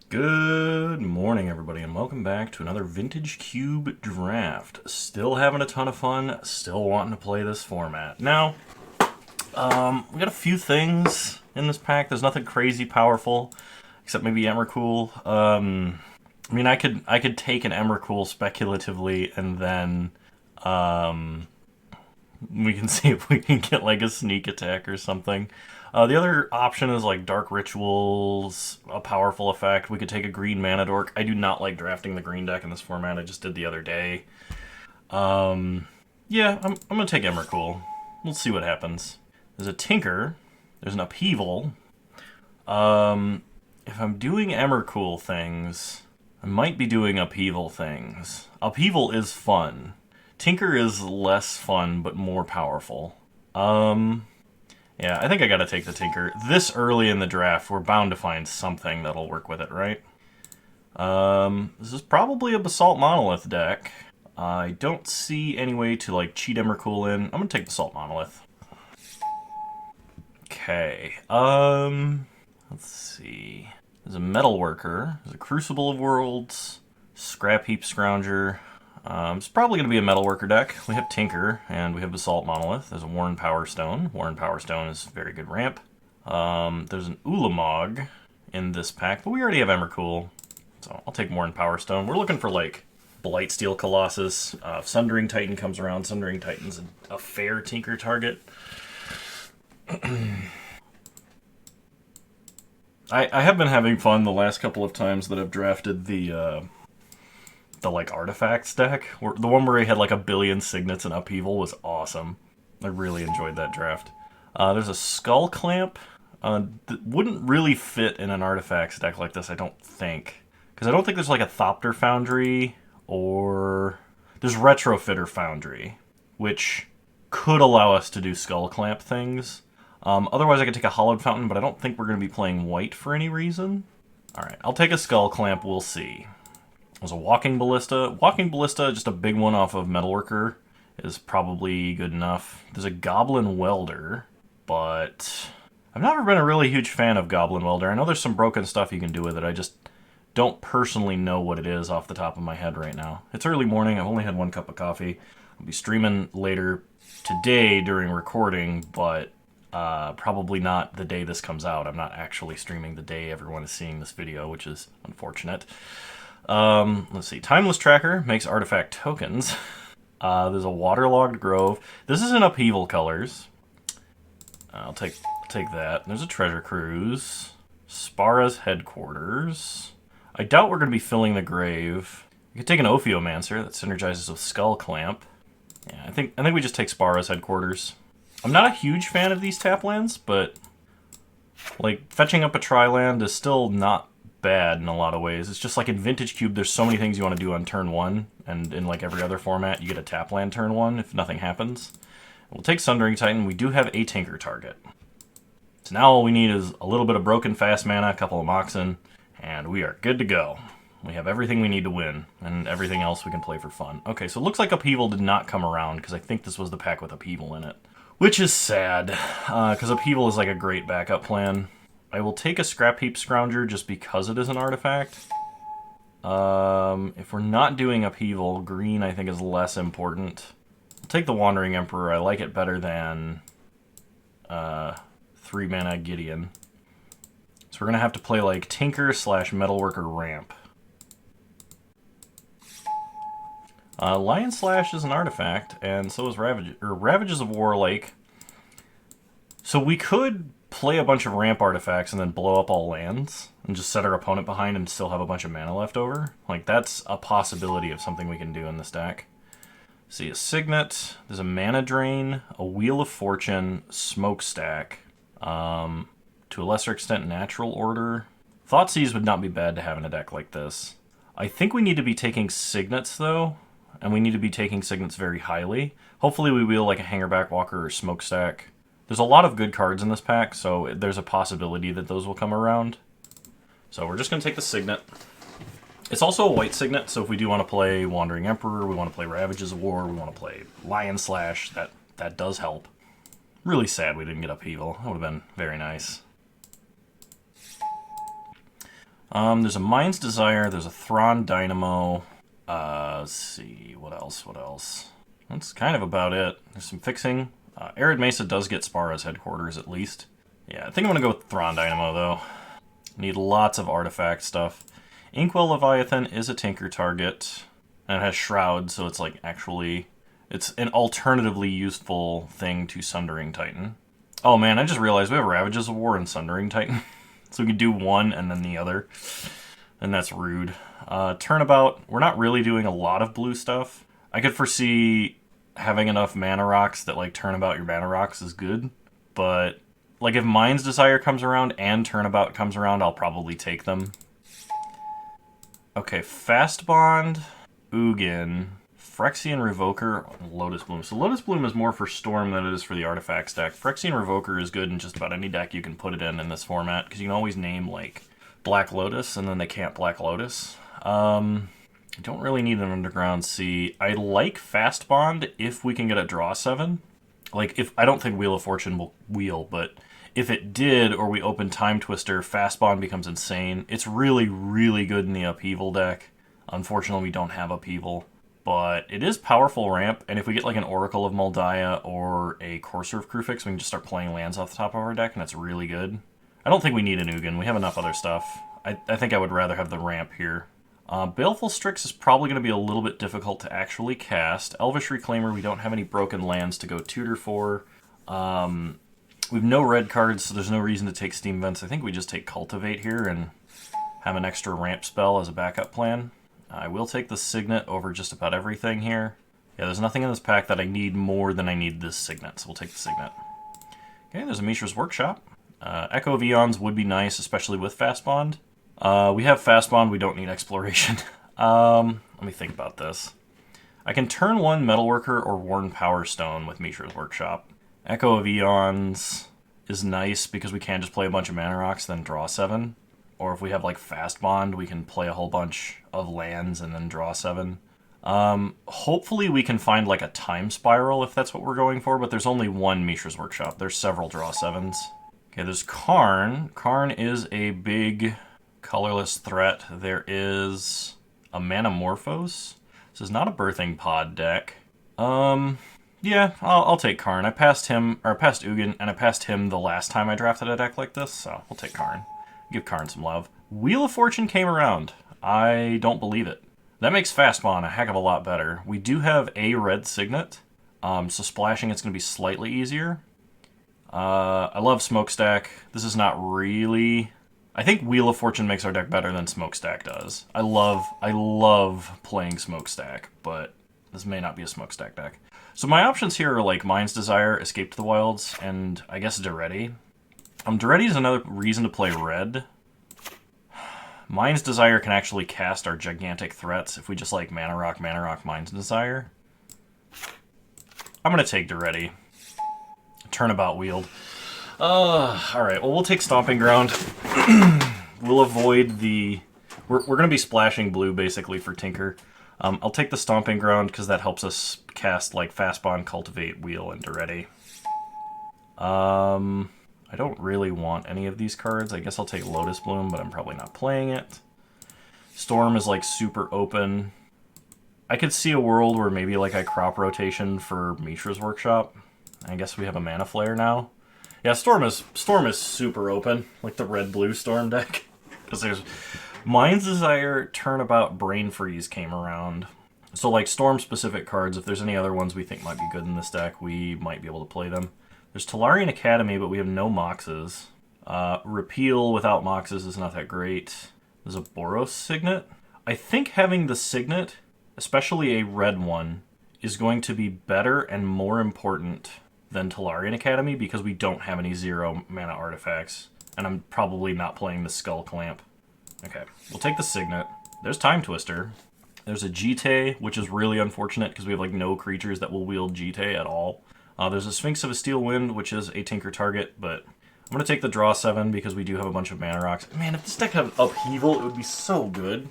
Good morning, everybody, and welcome back to another Vintage Cube draft. Still having a ton of fun, still wanting to play this format. Now, we got a few things in this pack. There's nothing crazy powerful, except maybe Emrakul. I mean, I could take an Emrakul speculatively, and then we can see if we can get like a sneak attack or something. The other option is like Dark Rituals, a powerful effect. We could take a green mana dork. I do not like drafting the green deck in this format. I just did the other day. Yeah, I'm gonna take Emrakul. We'll see what happens. There's a Tinker. There's an Upheaval. If I'm doing Emrakul things, I might be doing Upheaval things. Upheaval is fun. Tinker is less fun, but more powerful. Yeah, I think I gotta take the Tinker. This early in the draft, we're bound to find something that'll work with it, right? This is probably a Basalt Monolith deck. I don't see any way to, like, cheat Emrakul in. I'm gonna take Basalt Monolith. Okay, let's see. There's a Metalworker. There's a Crucible of Worlds. Scrap Heap Scrounger. It's probably going to be a Metalworker deck. We have Tinker, and we have Basalt Monolith. There's a Worn Power Stone. Worn Power Stone is very good ramp. There's an Ulamog in this pack, but we already have Emrakul, so I'll take Worn Power Stone. We're looking for, like, Blightsteel Colossus. If Sundering Titan comes around, Sundering Titan's a fair Tinker target. I have been having fun the last couple of times that I've drafted the like artifacts deck. The one where he had like a billion signets and upheaval was awesome. I really enjoyed that draft. There's a Skull Clamp. That wouldn't really fit in an artifacts deck like this, I don't think. Because I don't think there's like a Thopter Foundry or... There's Retrofitter Foundry, which could allow us to do Skull Clamp things. Otherwise I could take a Hollowed Fountain, but I don't think we're going to be playing white for any reason. Alright, I'll take a Skull Clamp, we'll see. There's a Walking Ballista. Walking Ballista, just a big one off of Metalworker, is probably good enough. There's a Goblin Welder, but I've never been a really huge fan of Goblin Welder. I know there's some broken stuff you can do with it. I just don't personally know what it is off the top of my head right now. It's early morning. I've only had one cup of coffee. I'll be streaming later today during recording, but probably not the day this comes out. I'm not actually streaming the day everyone is seeing this video, which is unfortunate. Let's see. Timeless Tracker makes artifact tokens. There's a Waterlogged Grove. This is in Upheaval colors. I'll take that. There's a Treasure Cruise. Spara's Headquarters. I doubt we're going to be filling the grave. We could take an Ophiomancer that synergizes with Skull Clamp. Yeah, I think we just take Spara's Headquarters. I'm not a huge fan of these tap lands, but like fetching up a tri-land is still not bad in a lot of ways. It's just like in Vintage Cube, there's so many things you want to do on turn one, and in like every other format, you get a tap land turn one if nothing happens. We'll take Sundering Titan. We do have a Tinker target. So now all we need is a little bit of broken fast mana, a couple of Moxen, and we are good to go. We have everything we need to win, and everything else we can play for fun. Okay, so it looks like Upheaval did not come around, because I think this was the pack with Upheaval in it. Which is sad, because Upheaval is like a great backup plan. I will take a Scrap Heap Scrounger just because it is an artifact. If we're not doing Upheaval, green I think is less important. I'll take the Wandering Emperor. I like it better than 3 mana Gideon. So we're going to have to play like Tinker / Metalworker Ramp. Lion Slash is an artifact, and so is Ravages of Warlake. So we could play a bunch of ramp artifacts and then blow up all lands and just set our opponent behind and still have a bunch of mana left over. Like, that's a possibility of something we can do in this deck. See, a Signet, there's a Mana Drain, a Wheel of Fortune, Smokestack, to a lesser extent Natural Order. Thoughtseize would not be bad to have in a deck like this. I think we need to be taking Signets, though, and we need to be taking Signets very highly. Hopefully we wheel like a Hangerback Walker or Smokestack. There's a lot of good cards in this pack, so there's a possibility that those will come around. So we're just going to take the Signet. It's also a white Signet, so if we do want to play Wandering Emperor, we want to play Ravages of War, we want to play Lion Slash, that does help. Really sad we didn't get Upheaval. That would have been very nice. There's a Mind's Desire, there's a Thrawn Dynamo. Let's see, what else? That's kind of about it. There's some fixing. Arid Mesa does get Spara's headquarters, at least. Yeah, I think I'm going to go with Thrawn Dynamo, though. Need lots of artifact stuff. Inkwell Leviathan is a Tinker target, and it has Shroud, so it's like actually... It's an alternatively useful thing to Sundering Titan. Oh man, I just realized we have Ravages of War and Sundering Titan. So we could do one and then the other. And that's rude. Turnabout, we're not really doing a lot of blue stuff. I could foresee having enough mana rocks that like Turnabout your mana rocks is good. But like if Mind's Desire comes around and Turnabout comes around, I'll probably take them. Okay, Fast Bond, Ugin, Phyrexian Revoker, Lotus Bloom. So Lotus Bloom is more for Storm than it is for the Artifacts deck. Phyrexian Revoker is good in just about any deck you can put it in this format, because you can always name, like, Black Lotus, and then they can't Black Lotus. I don't really need an Underground Sea. I like Fast Bond if we can get a Draw 7. Like, if I don't think Wheel of Fortune will wheel, but if it did, or we open Time Twister, Fast Bond becomes insane. It's really, really good in the Upheaval deck. Unfortunately, we don't have Upheaval. But it is powerful ramp, and if we get like an Oracle of Moldiah or a Courser of Kruphix, we can just start playing lands off the top of our deck, and that's really good. I don't think we need an Ugin. We have enough other stuff. I think I would rather have the ramp here. Baleful Strix is probably going to be a little bit difficult to actually cast. Elvish Reclaimer, we don't have any broken lands to go tutor for. We have no red cards, so there's no reason to take Steam Vents. I think we just take Cultivate here and have an extra ramp spell as a backup plan. I will take the Signet over just about everything here. Yeah, there's nothing in this pack that I need more than I need this Signet, so we'll take the Signet. Okay, there's a Mishra's Workshop. Echo of Eons would be nice, especially with Fast Bond. We have Fast Bond, we don't need Exploration. Let me think about this. I can turn one Metalworker or Worn Power Stone with Mishra's Workshop. Echo of Eons is nice because we can just play a bunch of Mana Rocks, then draw 7. Or if we have like Fast Bond, we can play a whole bunch of lands and then draw 7. Hopefully we can find like a Time Spiral if that's what we're going for, but there's only one Mishra's Workshop. There's several draw 7s. Okay, there's Karn. Karn is a big colorless threat. There is a Manamorphose. This is not a Birthing Pod deck. Yeah, I'll take Karn. I passed Ugin, and I passed him the last time I drafted a deck like this, so we'll take Karn. Give Karn some love. Wheel of Fortune came around. I don't believe it. That makes Fast Bond a heck of a lot better. We do have a red Signet, so splashing it's going to be slightly easier. I love Smokestack. This is not really... I think Wheel of Fortune makes our deck better than Smokestack does. I love playing Smokestack, but this may not be a Smokestack deck. So my options here are like Mind's Desire, Escape to the Wilds, and I guess Daretti. Daretti is another reason to play red. Mind's Desire can actually cast our gigantic threats if we just like Mana Rock, Mind's Desire. I'm going to take Daretti. Turnabout Wield. Alright, well we'll take Stomping Ground. We'll avoid the... We're going to be splashing blue basically for Tinker. I'll take the Stomping Ground because that helps us cast like Fast Bond, Cultivate, Wheel, and Daretti. I don't really want any of these cards. I guess I'll take Lotus Bloom, but I'm probably not playing it. Storm is like super open. I could see a world where maybe like I crop rotation for Mishra's Workshop. I guess we have a Mana Flare now. Yeah, Storm is super open, like the red-blue Storm deck. Because there's Mind's Desire, Turnabout, Brain Freeze came around. So like Storm-specific cards, if there's any other ones we think might be good in this deck, we might be able to play them. There's Tolarian Academy, but we have no Moxes. Repeal without Moxes is not that great. There's a Boros Signet. I think having the Signet, especially a red one, is going to be better and more important than Tolarian Academy because we don't have any 0 mana artifacts. And I'm probably not playing the Skull Clamp. Okay, we'll take the Signet. There's Time Twister. There's a Jite, which is really unfortunate because we have like no creatures that will wield Jite at all. There's a Sphinx of a Steel Wind, which is a Tinker target, but I'm going to take the draw 7 because we do have a bunch of Mana Rocks. Man, if this deck had Upheaval, it would be so good.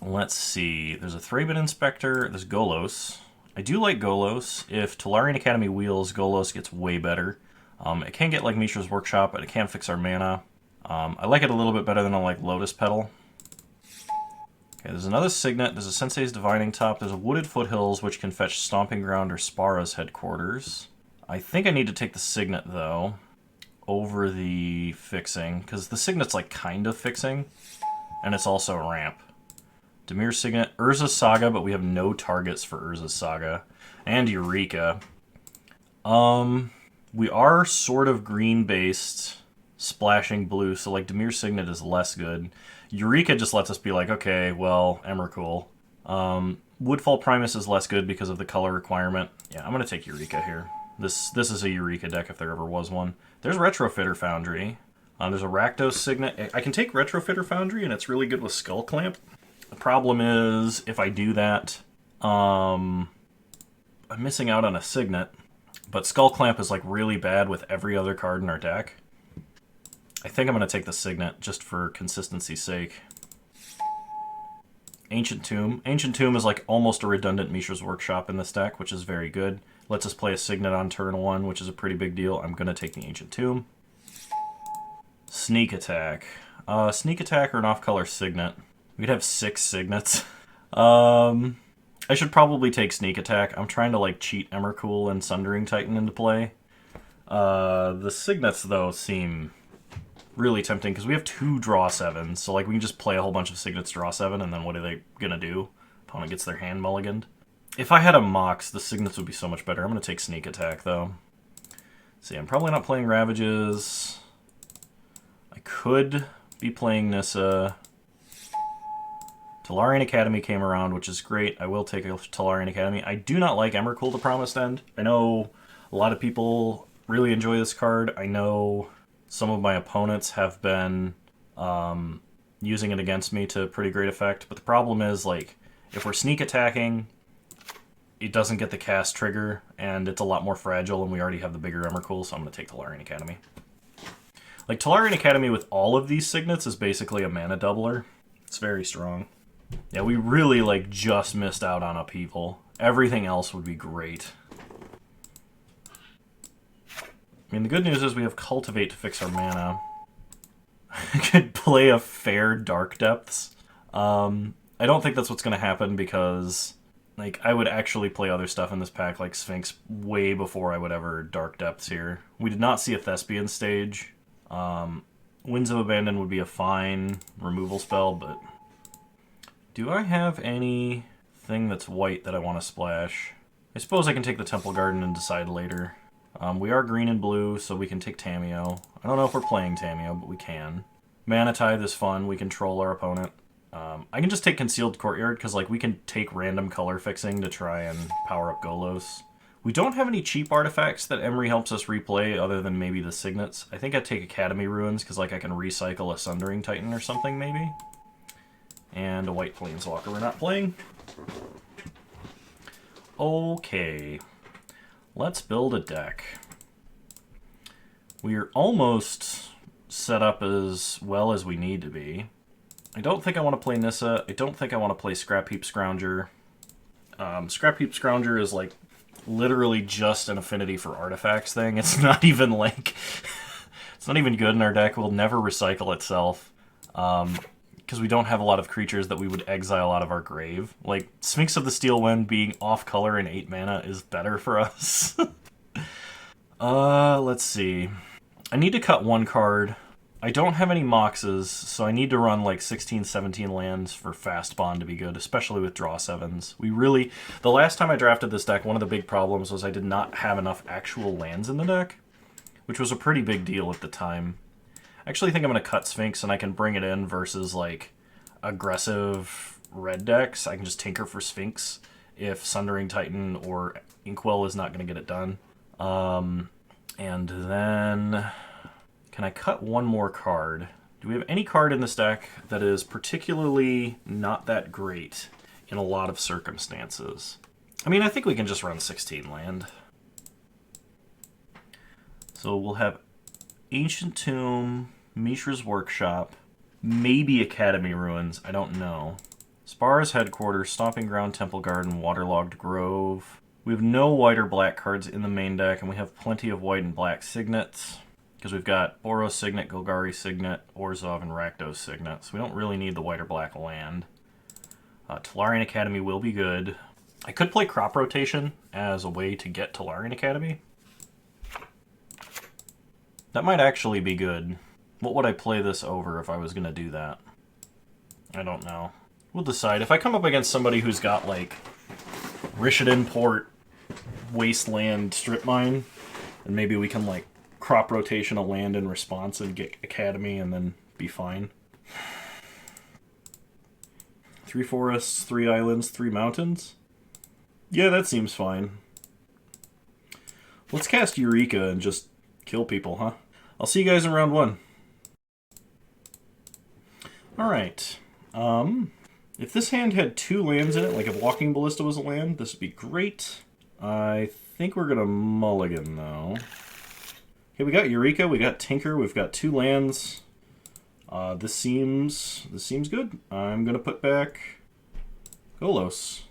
Let's see. There's a Thraben Inspector. There's Golos. I do like Golos. If Tolarian Academy wheels, Golos gets way better. It can get like Mishra's Workshop, but it can fix our mana. I like it a little bit better than I like Lotus Petal. Okay, there's another Signet, there's a Sensei's Divining Top, there's a Wooded Foothills, which can fetch Stomping Ground or Spara's Headquarters. I think I need to take the Signet, though, over the Fixing, because the Signet's, like, kind of Fixing, and it's also a ramp. Dimir Signet, Urza's Saga, but we have no targets for Urza's Saga. And Eureka. We are sort of green-based, splashing blue, so, like, Dimir Signet is less good. Eureka just lets us be like, okay, well, Emrakul. Woodfall Primus is less good because of the color requirement. Yeah, I'm going to take Eureka here. This is a Eureka deck if there ever was one. There's Retrofitter Foundry. There's a Rakdos Signet. I can take Retrofitter Foundry, and it's really good with Skull Clamp. The problem is, if I do that, I'm missing out on a Signet. But Skull Clamp is like really bad with every other card in our deck. I think I'm going to take the Signet just for consistency's sake. Ancient Tomb. Ancient Tomb is like almost a redundant Mishra's Workshop in this deck, which is very good. Lets us play a Signet on turn 1, which is a pretty big deal. I'm going to take the Ancient Tomb. Sneak Attack. Sneak Attack or an off-color Signet. We could have 6 Signets. I should probably take Sneak Attack. I'm trying to like cheat Emrakul and Sundering Titan into play. The Signets, though, seem really tempting because we have 2 draw 7s, so like we can just play a whole bunch of Signets draw 7, and then what are they gonna do? Opponent gets their hand mulliganed. If I had a Mox, the Signets would be so much better. I'm gonna take Sneak Attack though. See, I'm probably not playing Ravages. I could be playing Nissa. Tolarian Academy came around, which is great. I will take a Tolarian Academy. I do not like Emrakul the Promised End. I know a lot of people really enjoy this card. I know some of my opponents have been using it against me to pretty great effect, but the problem is, like, if we're sneak attacking, it doesn't get the cast trigger, and it's a lot more fragile, and we already have the bigger Emrakul, so I'm going to take Tolarian Academy. Like, Tolarian Academy with all of these Signets is basically a mana doubler. It's very strong. Yeah, we really, like, just missed out on Upheaval. Everything else would be great. I mean, the good news is we have Cultivate to fix our mana. I could play a fair Dark Depths. I don't think that's what's going to happen because, like, I would actually play other stuff in this pack, like Sphinx, way before I would ever Dark Depths here. We did not see a Thespian stage. Winds of Abandon would be a fine removal spell, but do I have anything that's white that I want to splash? I suppose I can take the Temple Garden and decide later. We are green and blue, so we can take Tameo. I don't know if we're playing Tameo, but we can. Mana Tithe is fun. We can troll our opponent. I can just take Concealed Courtyard, because like we can take random color fixing to try and power up Golos. We don't have any cheap artifacts that Emery helps us replay other than maybe the Signets. I think I'd take Academy Ruins, because like I can recycle a Sundering Titan or something, maybe. And a White Planeswalker we're not playing. Okay. Let's build a deck. We are almost set up as well as we need to be. I don't think I want to play Nissa. I don't think I want to play Scrap Heap Scrounger. Scrap Heap Scrounger is like literally just an affinity for artifacts thing. It's not even like... it's not even good in our deck. We'll never recycle itself. Because we don't have a lot of creatures that we would exile out of our grave. Like, Sphinx of the Steel Wind being off-color and 8 mana is better for us. Let's see. I need to cut 1 card. I don't have any Moxes, so I need to run like 16, 17 lands for Fast Bond to be good, especially with draw 7s. We really... The last time I drafted this deck, one of the big problems was I did not have enough actual lands in the deck, which was a pretty big deal at the time. I actually think I'm going to cut Sphinx and I can bring it in versus like aggressive red decks. I can just tinker for Sphinx if Sundering Titan or Inkwell is not going to get it done. And then can I cut 1 more card? Do we have any card in this deck that is particularly not that great in a lot of circumstances? I mean, I think we can just run 16 land. So we'll have Ancient Tomb, Mishra's Workshop, maybe Academy Ruins, I don't know. Spara's Headquarters, Stomping Ground, Temple Garden, Waterlogged Grove. We have no white or black cards in the main deck, and we have plenty of white and black Signets. Because we've got Boros Signet, Golgari Signet, Orzhov, and Rakdos Signet. So we don't really need the white or black land. Tolarian Academy will be good. I could play Crop Rotation as a way to get Tolarian Academy. That might actually be good. What would I play this over if I was going to do that? I don't know. We'll decide. If I come up against somebody who's got, like, Rishadan Port, Wasteland, Strip Mine, and maybe we can, like, crop rotation a land in response and get Academy and then be fine. 3 forests, 3 islands, 3 mountains? Yeah, that seems fine. Let's cast Eureka and just kill people, huh? I'll see you guys in round 1. Alright. If this hand had 2 lands in it, like if Walking Ballista was a land, this would be great. I think we're gonna mulligan, though. Okay, we got Eureka, we got Tinker, we've got 2 lands. This seems good. I'm gonna put back Golos.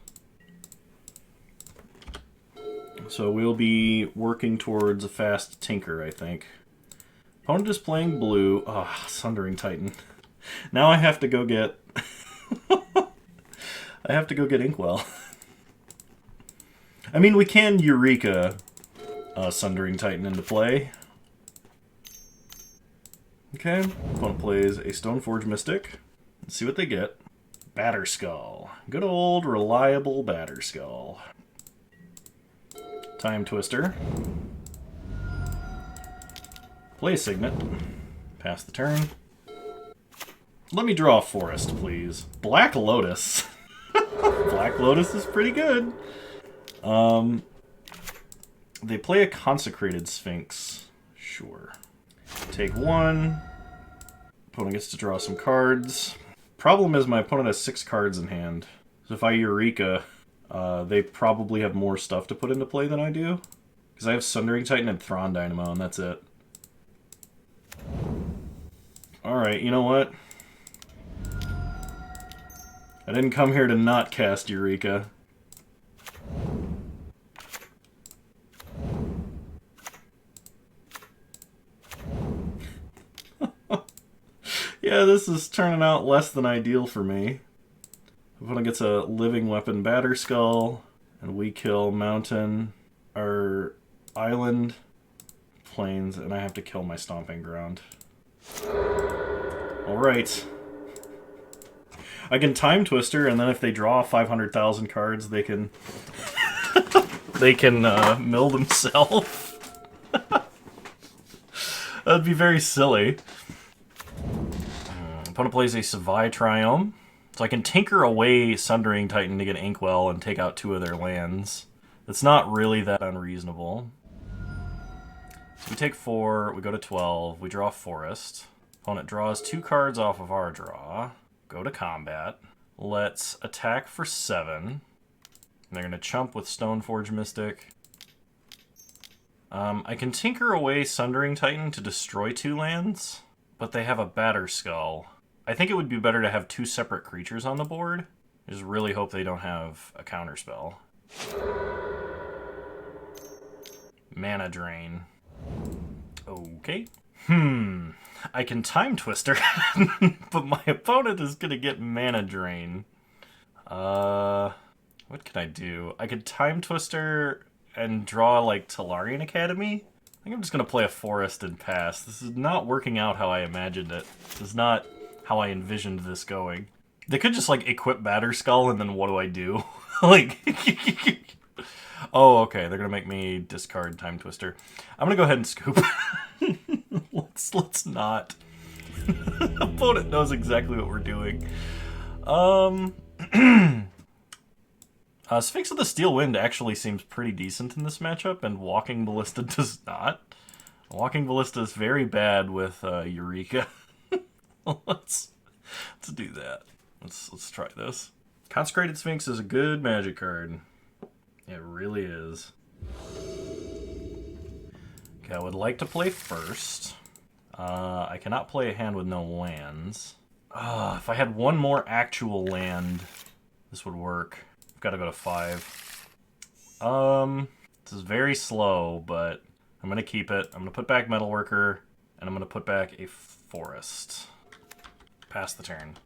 So we'll be working towards a fast Tinker, I think. Opponent is playing blue. Ah, Sundering Titan. Now I have to go get... I have to go get Inkwell. I mean, we can Eureka Sundering Titan into play. Okay, opponent plays a Stoneforge Mystic. Let's see what they get. Batterskull. Good old, reliable Batterskull. Time Twister. Play a Signet. Pass the turn. Let me draw a forest, please. Black Lotus. Black Lotus is pretty good. They play a Consecrated Sphinx. Sure. Take 1. Opponent gets to draw some cards. Problem is my opponent has 6 cards in hand. So if I Eureka, they probably have more stuff to put into play than I do. Because I have Sundering Titan and Thrawn Dynamo, and that's it. Alright, you know what? I didn't come here to not cast Eureka. Yeah, this is turning out less than ideal for me. Opponent gets a living weapon Batterskull, and we kill mountain, or island, plains, and I have to kill my stomping ground. Alright. I can Time Twister, and then if they draw 500,000 cards, they can... they can mill themselves. That'd be very silly. Opponent plays a Savai Triome. So I can tinker away Sundering Titan to get Inkwell and take out 2 of their lands. It's not really that unreasonable. So we take 4, we go to 12, we draw Forest. Opponent draws 2 cards off of our draw. Go to combat. Let's attack for 7. And they're going to chump with Stoneforge Mystic. I can tinker away Sundering Titan to destroy 2 lands, but they have a Batterskull. I think it would be better to have 2 separate creatures on the board. I just really hope they don't have a counterspell. Mana Drain. Okay. I can Time Twister, but my opponent is going to get Mana Drain. What can I do? I could Time Twister and draw, like, Tolarian Academy? I think I'm just going to play a Forest and pass. This is not working out how I imagined it. This is not how I envisioned this going. They could just, like, equip Batterskull, and then what do I do? Like... Oh, okay, they're going to make me discard Time Twister. I'm going to go ahead and scoop. Let's not. Opponent knows exactly what we're doing. Sphinx of the Steel Wind actually seems pretty decent in this matchup, and Walking Ballista does not. Walking Ballista is very bad with Eureka. Let's do that. Let's try this. Consecrated Sphinx is a good magic card. It really is. Okay, I would like to play first. I cannot play a hand with no lands. If I had one more actual land, this would work. I've got to go to 5. This is very slow, but I'm going to keep it. I'm going to put back Metalworker. And I'm going to put back a forest. Pass the turn.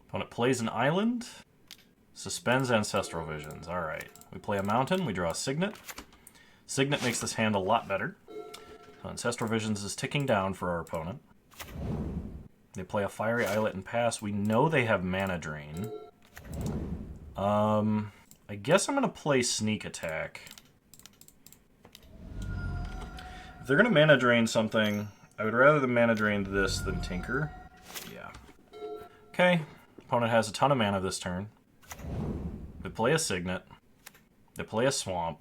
Opponent plays an island. Suspends Ancestral Visions. Alright. We play a mountain. We draw a Signet. Signet makes this hand a lot better. So Ancestral Visions is ticking down for our opponent. They play a Fiery Islet and pass. We know they have Mana Drain. I guess I'm going to play Sneak Attack. If they're going to Mana Drain something, I would rather than Mana Drain this than Tinker. Yeah. Okay. Opponent has a ton of mana this turn. They play a Signet. They play a Swamp.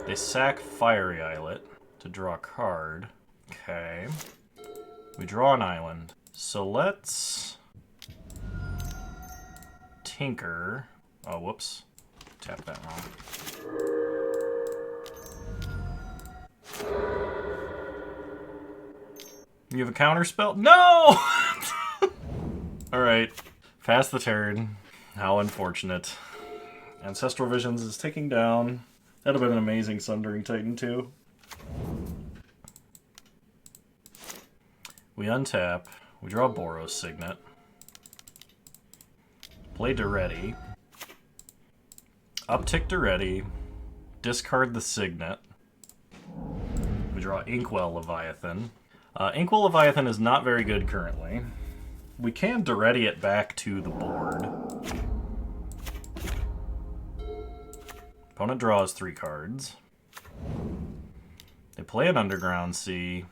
They sack Fiery Islet to draw a card. Okay. We draw an island. So let's Tinker. Oh, whoops. Tap that wrong. You have a counter spell? No! Alright. Pass the turn. How unfortunate. Ancestral Visions is ticking down. That'd have been an amazing Sundering Titan, too. We untap. We draw Boros Signet. Play Duretti. Uptick Duretti. Discard the Signet. We draw Inkwell Leviathan. Inkwell Leviathan is not very good currently. We can Duretti it back to the board. Opponent draws 3 cards. They play an Underground Sea.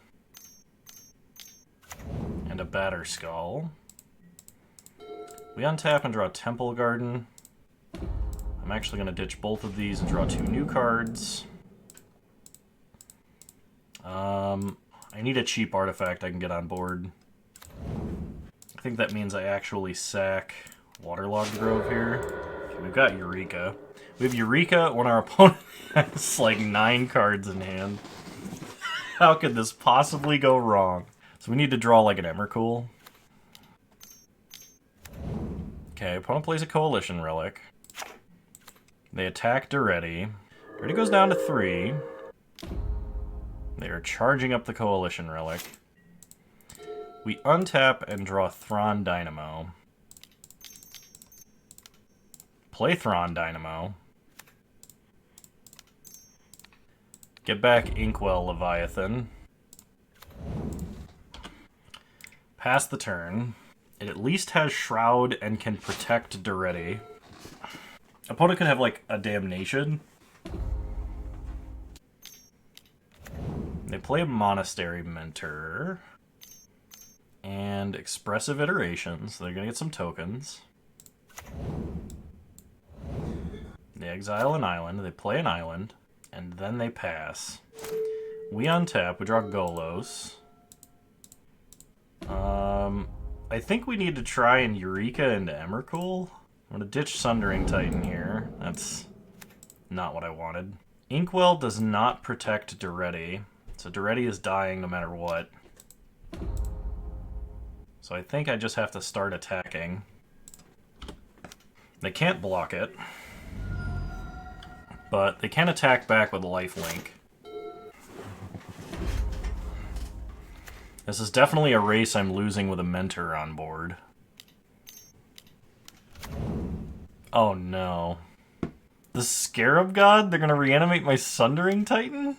And a Batterskull. We untap and draw Temple Garden. I'm actually going to ditch both of these and draw 2 new cards. I need a cheap artifact I can get on board. I think that means I actually sack Waterlogged Grove here. Okay, we've got Eureka. We have Eureka when our opponent has like 9 cards in hand. How could this possibly go wrong? So we need to draw like an Emrakul. Okay, opponent plays a Coalition Relic. They attack Duretti. Duretti goes down to 3. They are charging up the Coalition Relic. We untap and draw Thrawn Dynamo. Play Thrawn Dynamo. Get back Inkwell Leviathan. Pass the turn. It at least has Shroud and can protect Duretti. Opponent could have, like, a Damnation. They play a Monastery Mentor. And Expressive Iterations. They're going to get some tokens. They exile an island. They play an island. And then they pass. We untap. We draw Golos. I think we need to try and Eureka into Emrakul. I'm going to ditch Sundering Titan here. That's not what I wanted. Inkwell does not protect Duretti. So Duretti is dying no matter what. So I think I just have to start attacking. They can't block it. But they can attack back with a lifelink. This is definitely a race I'm losing with a Mentor on board. Oh no. The Scarab God? They're gonna reanimate my Sundering Titan?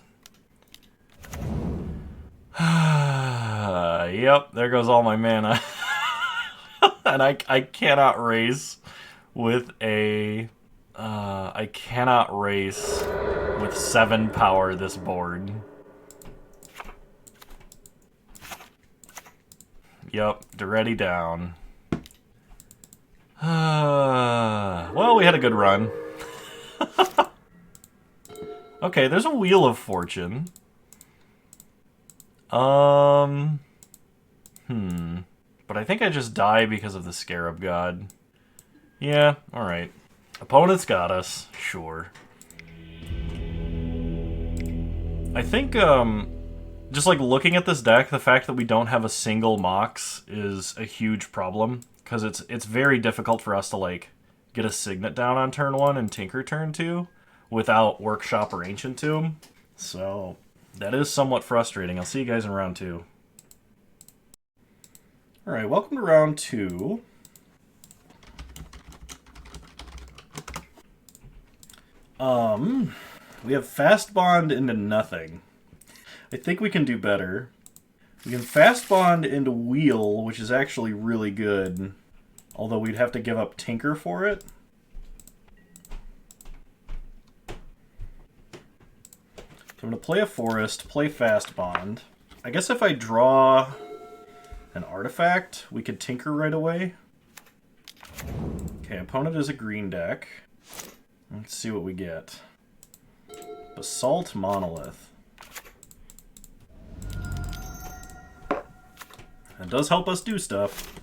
Yep, there goes all my mana. And I cannot race with a... I cannot race with 7 power this board. Yep, Duretti down. Well, we had a good run. Okay, there's a Wheel of Fortune. But I think I just die because of the Scarab God. Yeah, alright. Opponent's got us. Sure. I think, just like looking at this deck, the fact that we don't have a single Mox is a huge problem. Because it's very difficult for us to, like, get a Signet down on turn 1 and Tinker turn 2 without Workshop or Ancient Tomb. So, That is somewhat frustrating. I'll see you guys in round 2. Alright, welcome to round 2. We have fast bond into nothing. I think we can do better. We can fast bond into wheel, which is actually really good. Although we'd have to give up tinker for it. So I'm going to play a forest, play fast bond. I guess if I draw an artifact, we could tinker right away. Okay, opponent is a green deck. Let's see what we get. Basalt Monolith. That does help us do stuff.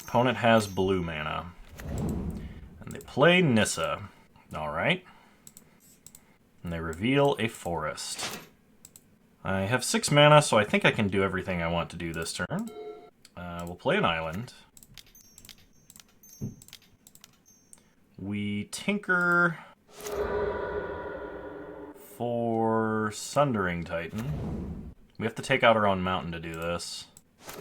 Opponent has blue mana. And they play Nissa. Alright. And they reveal a forest. I have 6 mana, so I think I can do everything I want to do this turn. We'll play an island. We tinker for Sundering Titan. We have to take out our own mountain to do this.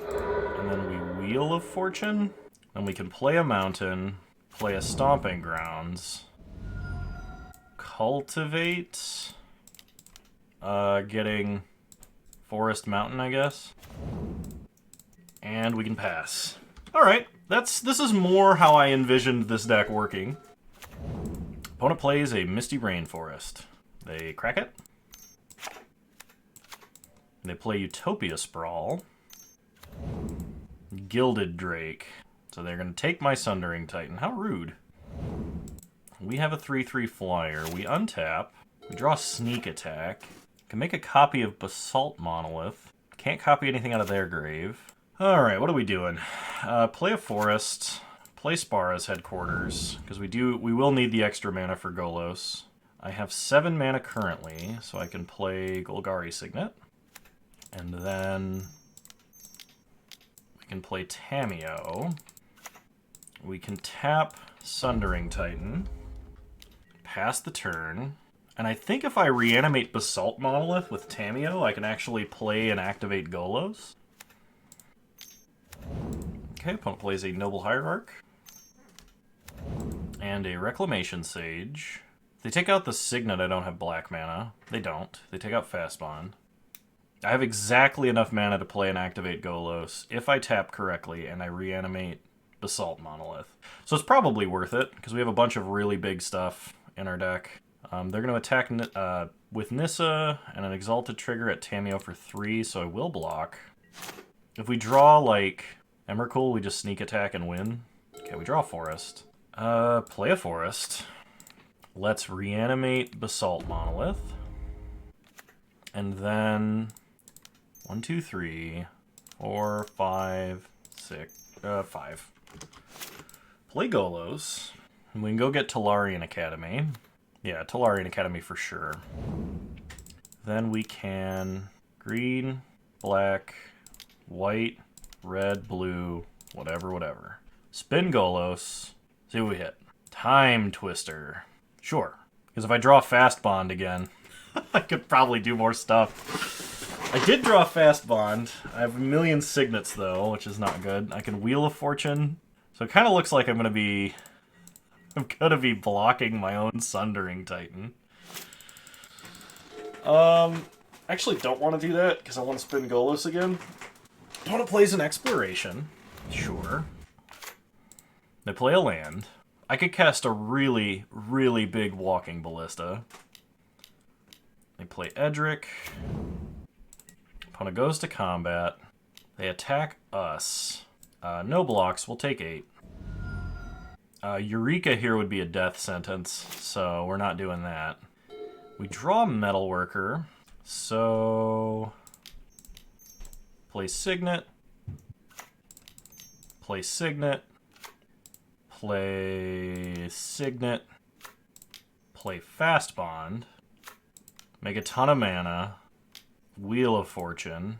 And then we Wheel of Fortune. Then we can play a mountain, play a Stomping Grounds, cultivate, getting Forest Mountain, I guess. And we can pass. Alright, this is more how I envisioned this deck working. Opponent plays a Misty Rainforest. They crack it. They play Utopia Sprawl. Gilded Drake. So they're going to take my Sundering Titan. How rude. We have a 3/3 flyer. We untap. We draw Sneak Attack. Can make a copy of Basalt Monolith. Can't copy anything out of their grave. Alright, what are we doing? Play a forest. Play Spara's Headquarters. Because we will need the extra mana for Golos. I have 7 mana currently, so I can play Golgari Signet. And then we can play Tamiyo. We can tap Sundering Titan. Pass the turn. And I think if I reanimate Basalt Monolith with Tamiyo, I can actually play and activate Golos. Okay, opponent plays a Noble Hierarch. And a Reclamation Sage. If they take out the Signet, I don't have black mana. They don't. They take out Fast Bond. I have exactly enough mana to play and activate Golos if I tap correctly and I reanimate Basalt Monolith. So it's probably worth it, because we have a bunch of really big stuff in our deck. They're going to attack with Nissa and an Exalted Trigger at Tamiyo for 3, so I will block. If we draw, like, Emrakul, we just sneak attack and win. Okay, we draw a forest. Play a forest. Let's reanimate Basalt Monolith. And then 1, 2, 3, 4, 5, 6, 5. Play Golos. And we can go get Tolarian Academy. Yeah, Tolarian Academy for sure. Then we can green, black, white, red, blue, whatever. Spin Golos. See what we hit. Time Twister. Sure. Because if I draw Fast Bond again, I could probably do more stuff. I did draw Fast Bond. I have a million Signets, though, which is not good. I can Wheel of Fortune. So it kind of looks like I'm going to be blocking my own Sundering Titan. Actually don't want to do that, because I want to spin Golos again. Opponent plays an Exploration. Sure. They play a land. I could cast a really, really big Walking Ballista. They play Edric. Opponent goes to combat. They attack us. No blocks. We'll take 8. Eureka here would be a death sentence, so we're not doing that. We draw Metalworker. So play Signet. Play Signet. Play Signet. Play Fast Bond. Make a ton of mana. Wheel of Fortune.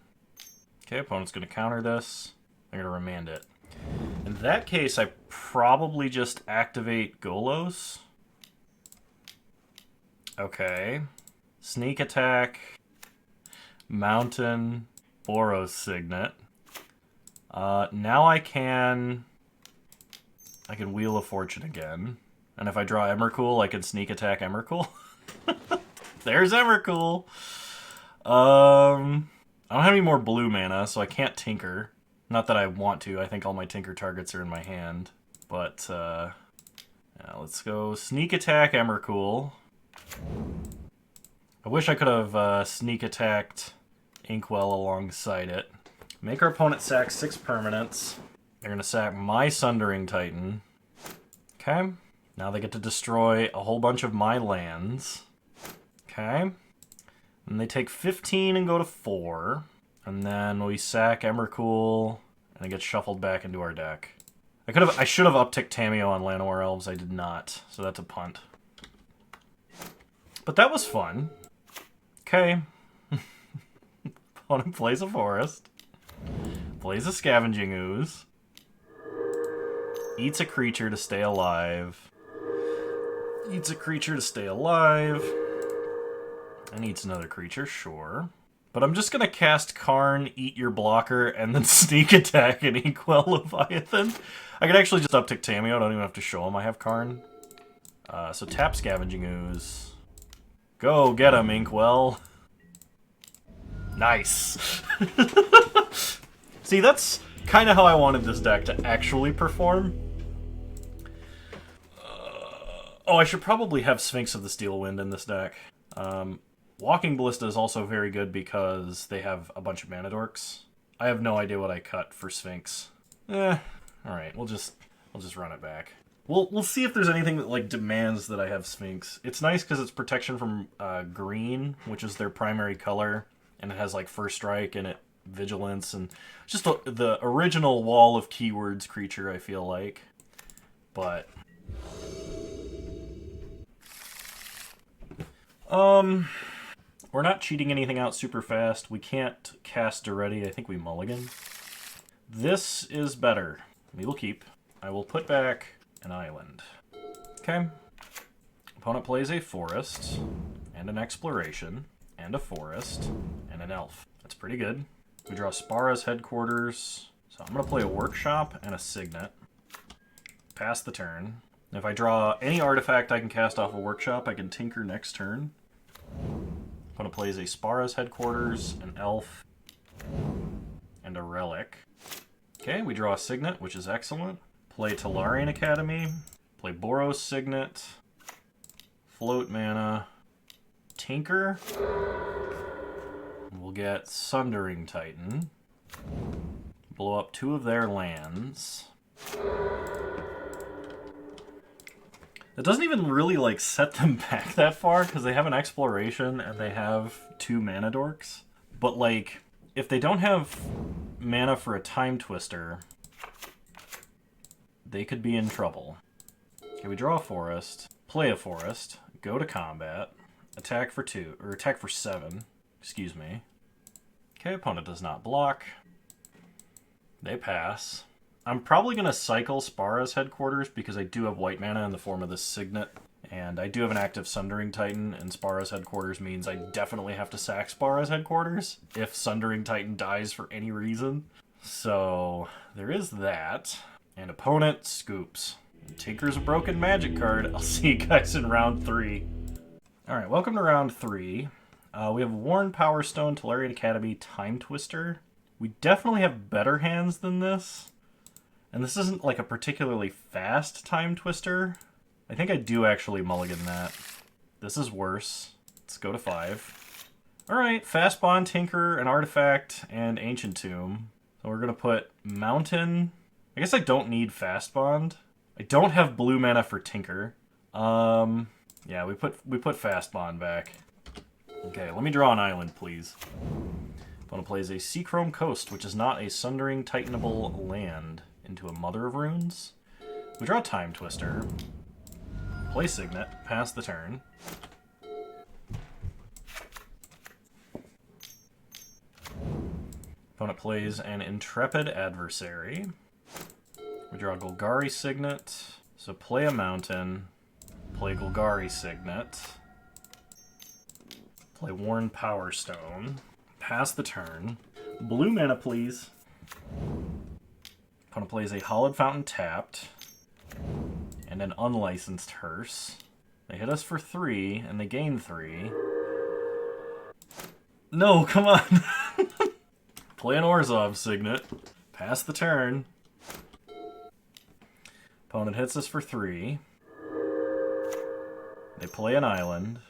Okay, opponent's going to counter this. I'm going to remand it. In that case, I probably just activate Golos. Okay. Sneak attack. Mountain. Boros Signet. Now I can Wheel of Fortune again. And if I draw Emrakul, I can sneak attack Emrakul. There's Emrakul! I don't have any more blue mana, so I can't Tinker. Not that I want to. I think all my Tinker targets are in my hand. But, yeah, let's go sneak attack Emrakul. I wish I could have sneak attacked Inkwell alongside it. Make our opponent sack 6 permanents. They're going to sack my Sundering Titan. Okay. Now they get to destroy a whole bunch of my lands. Okay. And they take 15 and go to 4. And then we sack Emrakul, and it gets shuffled back into our deck. I should have upticked Tamiyo on Llanowar Elves. I did not, so that's a punt. But that was fun. Okay. Opponent plays a forest. Plays a Scavenging Ooze. Eats a creature to stay alive. Eats a creature to stay alive. And eats another creature, sure. But I'm just gonna cast Karn, eat your blocker, and then sneak attack an Inkwell Leviathan. I could actually just uptick Tamiyo, I don't even have to show him I have Karn. So tap Scavenging Ooze. Go get him, Inkwell. Nice. See, that's kind of how I wanted this deck to actually perform. Oh, I should probably have Sphinx of the Steel Wind in this deck. Walking Ballista is also very good because they have a bunch of mana dorks. I have no idea what I cut for Sphinx. Alright, we'll just run it back. We'll see if there's anything that like demands that I have Sphinx. It's nice because it's protection from green, which is their primary color, and it has like First Strike and it Vigilance and just the original wall of keywords creature, I feel like. But we're not cheating anything out super fast. We can't cast Duretti. I think we mulligan. This is better. We will keep. I will put back an island. Okay. Opponent plays a forest, and an exploration, and a forest, and an elf. That's pretty good. We draw Spara's Headquarters. So I'm going to play a Workshop and a Signet. Pass the turn. If I draw any artifact I can cast off a Workshop, I can Tinker next turn. Opponent plays a Spara's Headquarters, an Elf, and a Relic. Okay, we draw a Signet, which is excellent. Play Talarian Academy. Play Boros Signet. Float mana. Tinker. We'll get Sundering Titan. Blow up 2 of their lands. It doesn't even really like set them back that far because they have an exploration and they have 2 mana dorks. But like, if they don't have mana for a Time Twister, they could be in trouble. Okay, we draw a forest, play a forest, go to combat, attack for 2, or attack for 7, excuse me. Okay, opponent does not block. They pass. I'm probably going to cycle Spara's Headquarters because I do have white mana in the form of this Signet. And I do have an active Sundering Titan, and Spara's Headquarters means I definitely have to sack Spara's Headquarters if Sundering Titan dies for any reason. So there is that. And opponent scoops. Tinker's a broken magic card. I'll see you guys in round 3. Alright, welcome to round 3. We have Worn Power Stone, Talarian Academy, Time Twister. We definitely have better hands than this. And this isn't like a particularly fast Time Twister. I think I do actually mulligan that. This is worse. Let's go to 5. Alright, Fast Bond, Tinker, an Artifact, and Ancient Tomb. So we're going to put Mountain. I guess I don't need Fast Bond. I don't have blue mana for Tinker. Yeah, we put Fast Bond back. Okay, let me draw an island, please. Opponent plays a Seachrome Coast, which is not a Sundering Titanable land, into a Mother of Runes. We draw a Time Twister. Play Signet, pass the turn. Opponent plays an Intrepid Adversary. We draw a Golgari Signet. So play a Mountain, play Golgari Signet. Play Worn Power Stone. Pass the turn. Blue mana, please. Opponent plays a Hollowed Fountain tapped. And an Unlicensed Hearse. They hit us for 3, and they gain 3. No, come on! Play an Orzhov Signet. Pass the turn. Opponent hits us for 3. They play an island.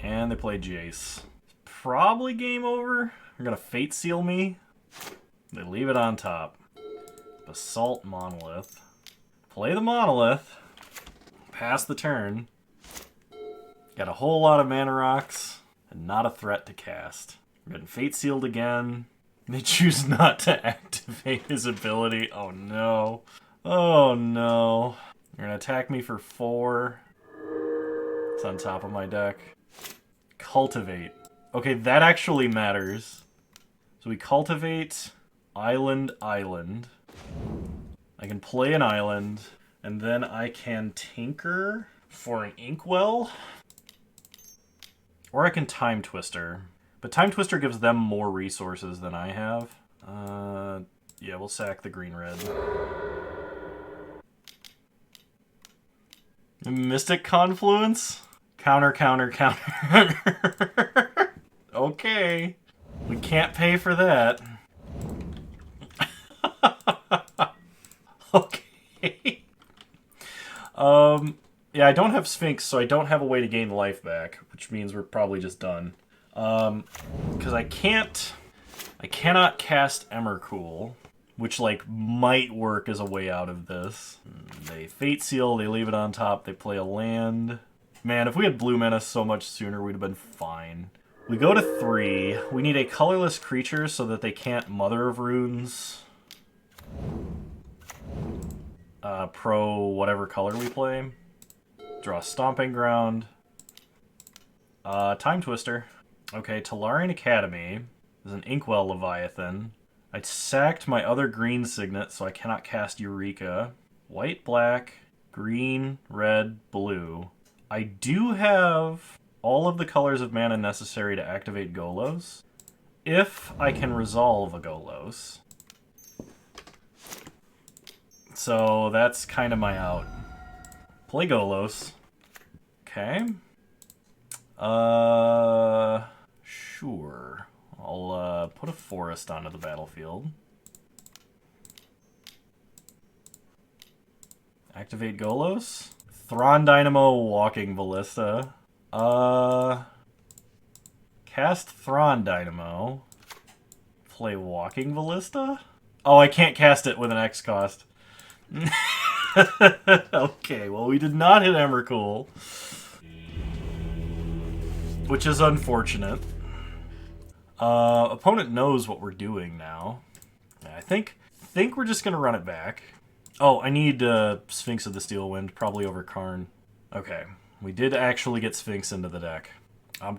And they play Jace. Probably game over. They're gonna Fate Seal me. They leave it on top. Basalt Monolith. Play the Monolith. Pass the turn. Got a whole lot of mana rocks. And not a threat to cast. We're getting Fate Sealed again. They choose not to activate his ability. Oh no. Oh no. You're gonna attack me for 4. It's on top of my deck. Cultivate. Okay, that actually matters. So we cultivate Island. I can play an island, and then I can tinker for an Inkwell. Or I can Time Twister. But Time Twister gives them more resources than I have. Yeah, we'll sack the green-red. Mystic Confluence? Counter. Okay. We can't pay for that. Okay. Yeah, I don't have Sphinx, so I don't have a way to gain life back, which means we're probably just done. Because I cannot cast Emrakul, which, like, might work as a way out of this. They Fate Seal, they leave it on top, they play a land. Man, if we had blue mana so much sooner, we'd have been fine. We go to 3. We need a colorless creature so that they can't Mother of Runes. Pro whatever color we play. Draw Stomping Ground. Time Twister. Okay, Tolarian Academy. There's an Inkwell Leviathan. I sacked my other green signet, so I cannot cast Eureka. White, black, green, red, blue. I do have all of the colors of mana necessary to activate Golos, if I can resolve a Golos. So that's kind of my out. Play Golos. Okay. Sure. I'll put a forest onto the battlefield. Activate Golos. Thron Dynamo, Walking Ballista. Cast Thron Dynamo. Play Walking Ballista? Oh, I can't cast it with an X cost. Okay, well, we did not hit Emrakul, which is unfortunate. Opponent knows what we're doing now. I think we're just gonna run it back. Oh, I need Sphinx of the Steel Wind, probably over Karn. Okay, we did actually get Sphinx into the deck.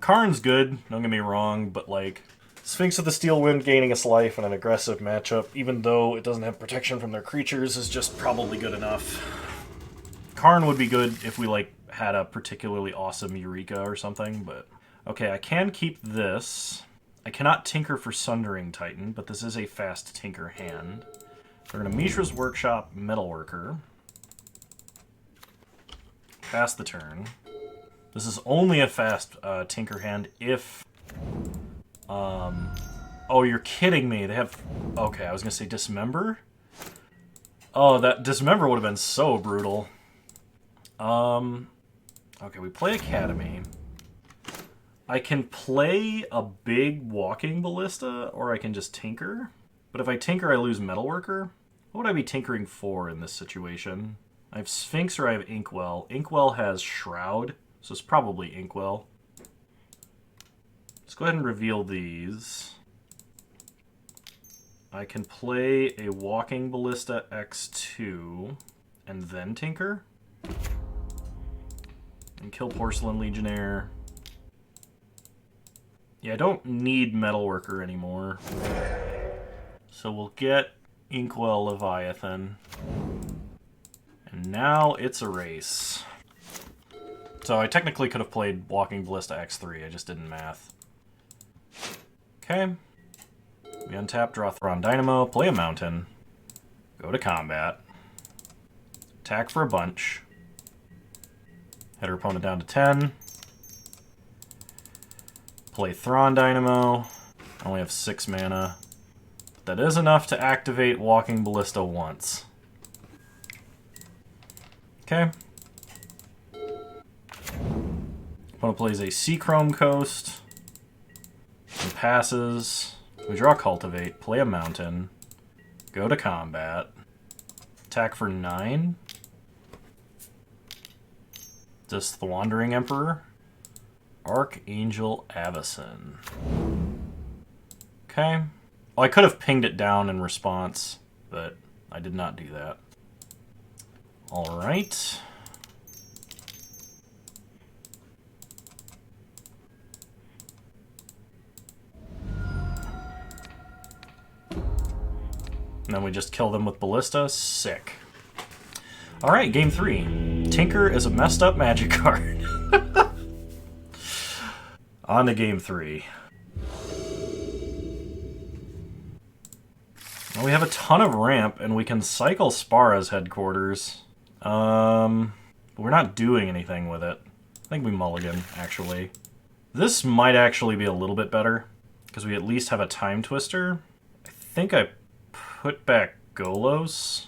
Karn's good, don't get me wrong, but like, Sphinx of the Steel Wind gaining us life in an aggressive matchup, even though it doesn't have protection from their creatures, is just probably good enough. Karn would be good if we like had a particularly awesome Eureka or something, but... Okay, I can keep this. I cannot tinker for Sundering Titan, but this is a fast tinker hand. We're going to Mishra's Workshop, Metalworker. Pass the turn. This is only a fast tinker hand if... Oh, you're kidding me. They have... Okay, I was going to say Dismember? Oh, that Dismember would have been so brutal. Okay, we play Academy. I can play a big Walking Ballista, or I can just tinker. But if I tinker, I lose Metalworker. What would I be tinkering for in this situation? I have Sphinx or I have Inkwell. Inkwell has Shroud, so it's probably Inkwell. Let's go ahead and reveal these. I can play a Walking Ballista X2 and then tinker. And kill Porcelain Legionnaire. Yeah, I don't need Metalworker anymore. So we'll get Inkwell Leviathan. And now it's a race. So I technically could have played Walking Ballista X3, I just didn't math. Okay. We untap, draw Thron Dynamo, play a Mountain, go to combat, attack for a bunch, hit our opponent down to 10, play Thron Dynamo, I only have 6 mana, but that is enough to activate Walking Ballista once. Okay. Opponent plays a Seachrome Coast, and passes. We draw Cultivate, play a Mountain, go to combat, attack for 9. Just the Wandering Emperor, Archangel Avacyn. Okay. Well, I could have pinged it down in response, but I did not do that. Alright. And then we just kill them with Ballista. Sick. Alright, game 3. Tinker is a messed up magic card. On to game 3. Well, we have a ton of ramp, and we can cycle Spara's headquarters. But we're not doing anything with it. I think we mulligan, actually. This might actually be a little bit better, because we at least have a Time Twister. I think I put back Golos.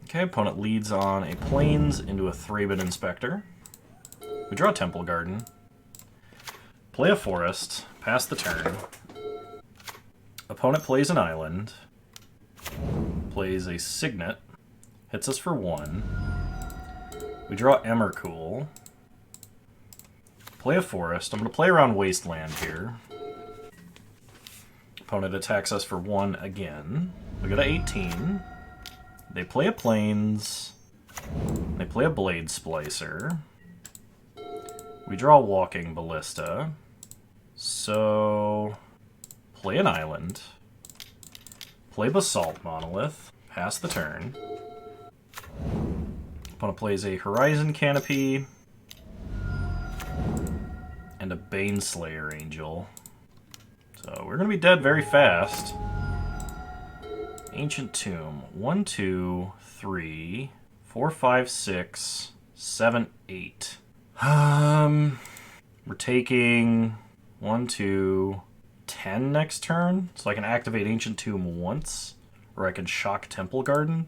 Okay, opponent leads on a Plains into a Thraben Inspector. We draw Temple Garden. Play a Forest. Pass the turn. Opponent plays an Island. Plays a Signet. Hits us for 1. We draw Emmercool. Play a Forest. I'm going to play around Wasteland here. Opponent attacks us for 1 again. We go to 18. They play a Plains. They play a Blade Splicer. We draw Walking Ballista. So, play an Island. Play Basalt Monolith. Pass the turn. Opponent plays a Horizon Canopy. And a Baneslayer Angel. So, we're going to be dead very fast. Ancient Tomb. 1, 2, 3, 4, 5, 6, 7, 8. We're taking 1, 2, 10 next turn. So I can activate Ancient Tomb once. Or I can shock Temple Garden.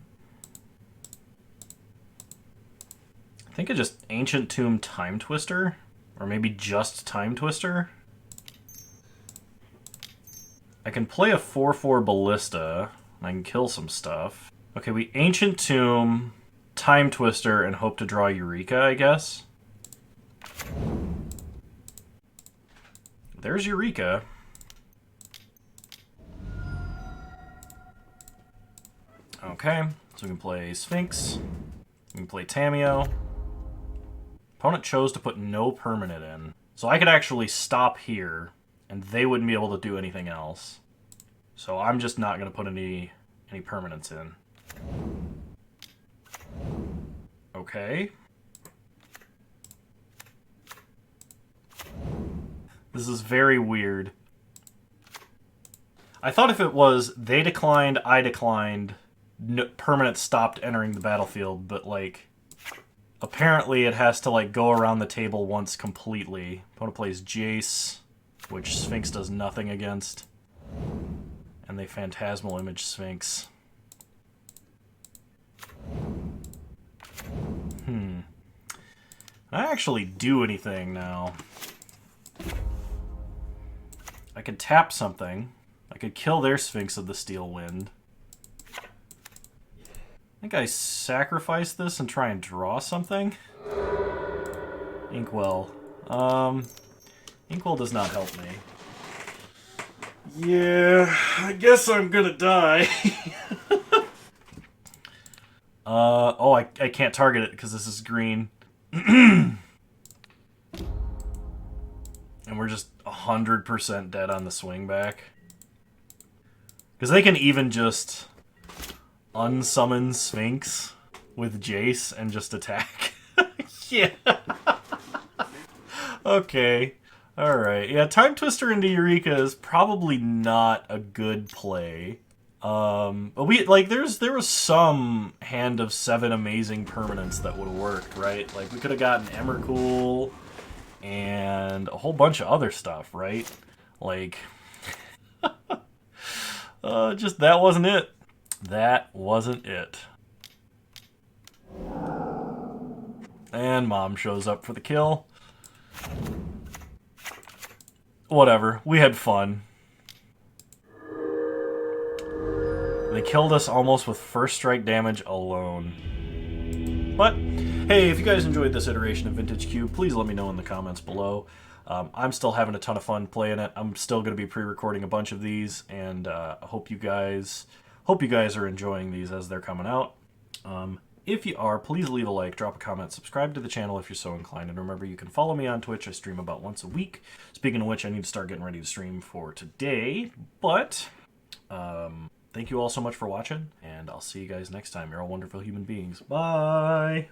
I think I just Ancient Tomb Time Twister. Or maybe just Time Twister. I can play a 4/4 Ballista. I can kill some stuff. Okay, we Ancient Tomb, Time Twister, and hope to draw Eureka, I guess. There's Eureka. Okay, so we can play Sphinx. We can play Tameo. Opponent chose to put no permanent in. So I could actually stop here, and they wouldn't be able to do anything else. So I'm just not going to put any permanents in. Okay. This is very weird. I thought if it was they declined, I declined, permanent stopped entering the battlefield, but like apparently it has to like go around the table once completely. Opponent plays Jace, which Sphinx does nothing against. And they Phantasmal Image Sphinx. Can I actually do anything now? I could tap something. I could kill their Sphinx of the Steel Wind. I think I sacrifice this and try and draw something. Inkwell. Inkwell does not help me. Yeah, I guess I'm gonna die. Oh, I can't target it because this is green. And we're just 100% dead on the swing back. Because they can even just unsummon Sphinx with Jace and just attack. Yeah. Okay. Alright. Yeah, Time Twister into Eureka is probably not a good play. But we, like, there was some Hand of 7 amazing permanents that would have worked, right? Like, we could have gotten Emrakul and a whole bunch of other stuff, right? Like, just that wasn't it. That wasn't it. And Mom shows up for the kill. Whatever. We had fun. They killed us almost with first strike damage alone. But, hey, if you guys enjoyed this iteration of Vintage Cube, please let me know in the comments below. I'm still having a ton of fun playing it. I'm still going to be pre-recording a bunch of these, and I hope you guys are enjoying these as they're coming out. If you are, please leave a like, drop a comment, subscribe to the channel if you're so inclined, and remember you can follow me on Twitch. I stream about once a week. Speaking of which, I need to start getting ready to stream for today, but thank you all so much for watching, and I'll see you guys next time. You're all wonderful human beings. Bye!